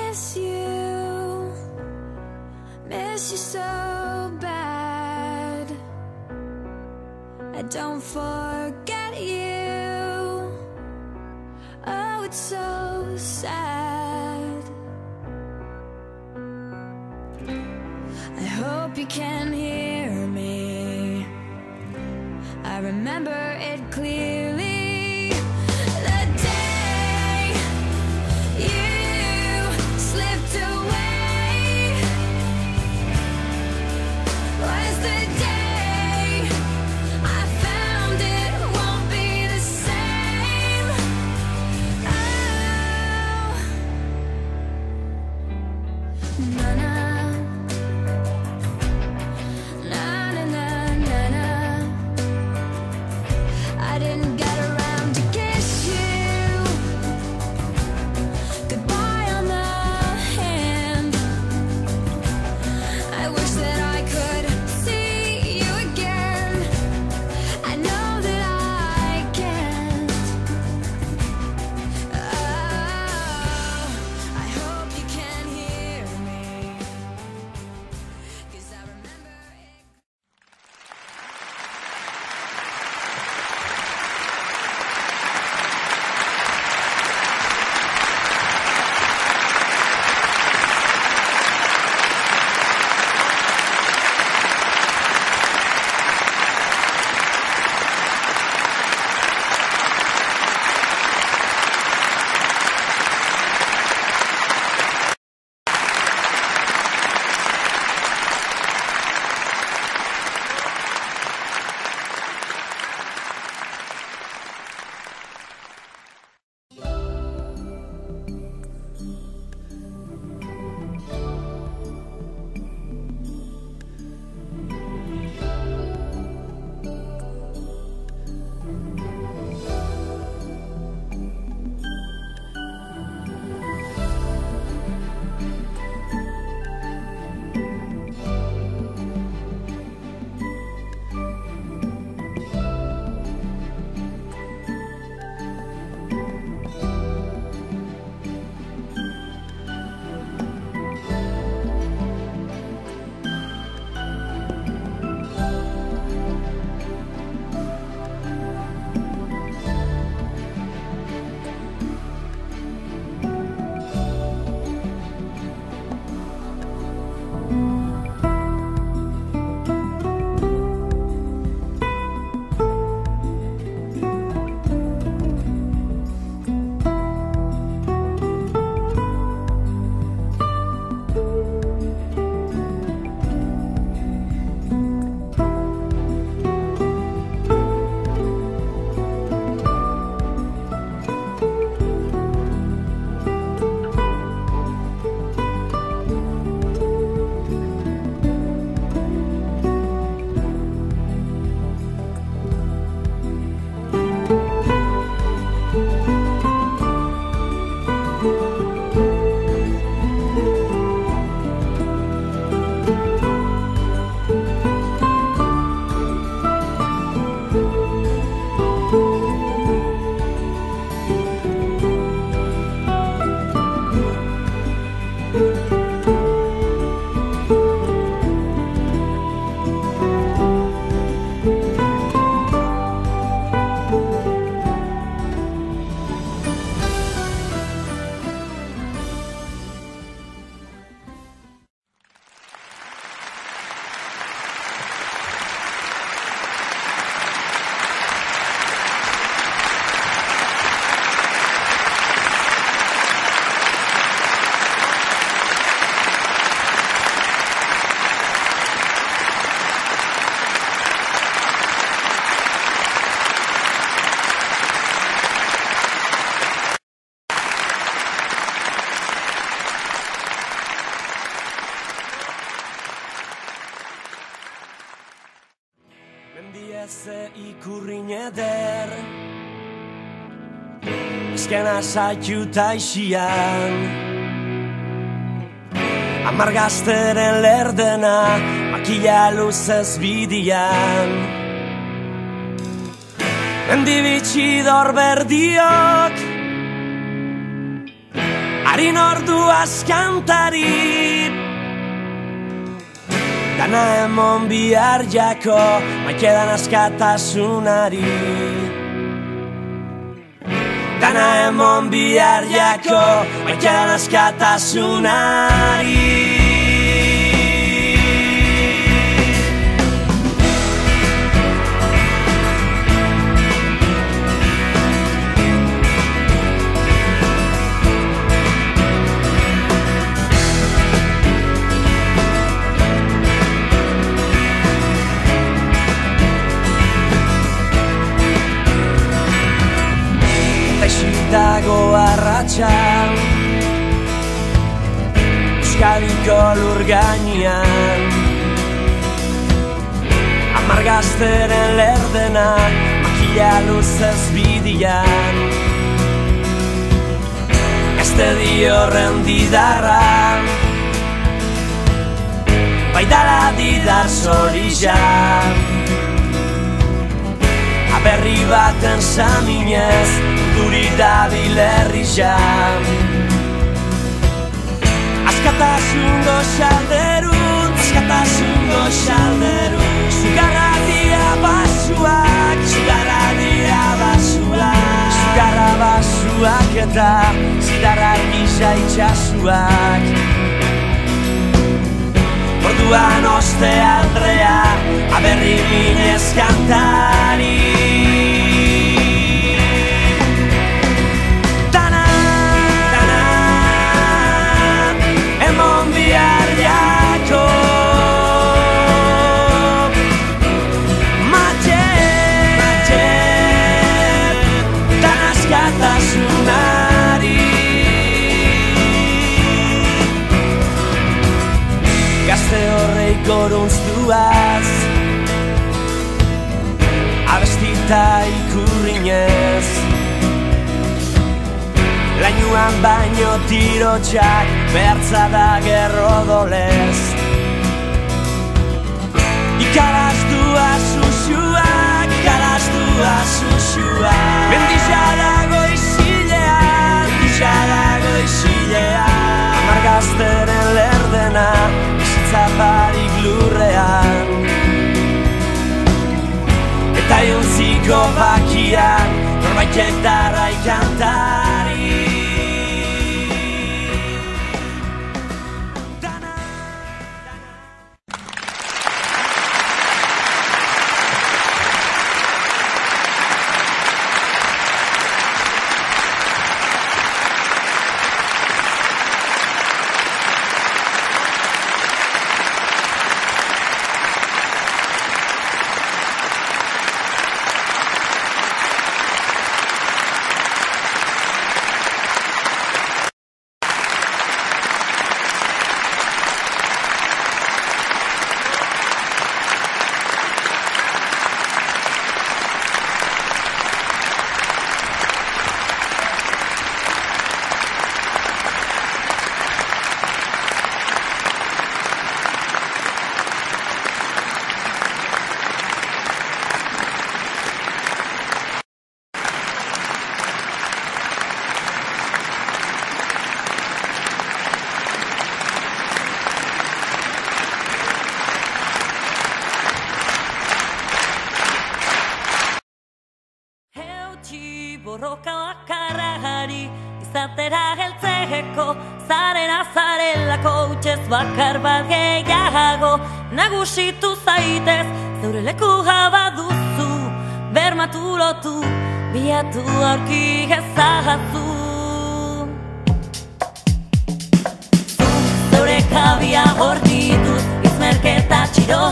miss you so bad. I don't forget you. Oh, it's so sad. I hope you can hear me. I remember it clearly. The day you slipped away was the day I found it won't be the same. Oh, na-na. I didn't get around to kiss you goodbye on the hand. I wish that I could see you again. I know that I can't. Oh, I hope you can hear me, 'cause I remember it. Ikurrin eder Ezkena zaituta ixian Amargazteren lerdena Makila luzez bidian Mendibitxidor berdiok harin orduaz kantari. Dana emon bihar jako, maikedan askatasunari. Dana emon bihar jako, maikedan askatasunari. Dago arratsa Euskadiko lur gainean, hamar gazteren lerdena makila luzez bidian. Este diorren didarra baidala didar zorija, aberri baten saminez duri dabil herria. Askatasun goxalderun, askatasun goxalderun. Zugarra dira basuak, zugarra dira basuak. Zugarra basuak eta zitarra gisa itxasuak. Orduan oste aldrea, aberri minez kantari. Gazte horrei goruntzuaz, abestita ikurrinez. Lainuan baino tirotxak behartza da gerrodolez. Ikaraztua susuak, ikaraztua susuak. Mendisa dago izilean, mendisa dago izilean. Hamar gazteren lerdena zaparik lurrean, eta jontziko bakian norbaitek darrai kantari. Borroka bakarrari izatera heltzeko, zarena zarelako utxez bakar bat gehiago. Nagusitu zaitez, zeure leku baduzu, bermatu lotu, bilatu aurki ezazu. Zeure kabia hor dituz, izmerketa txiro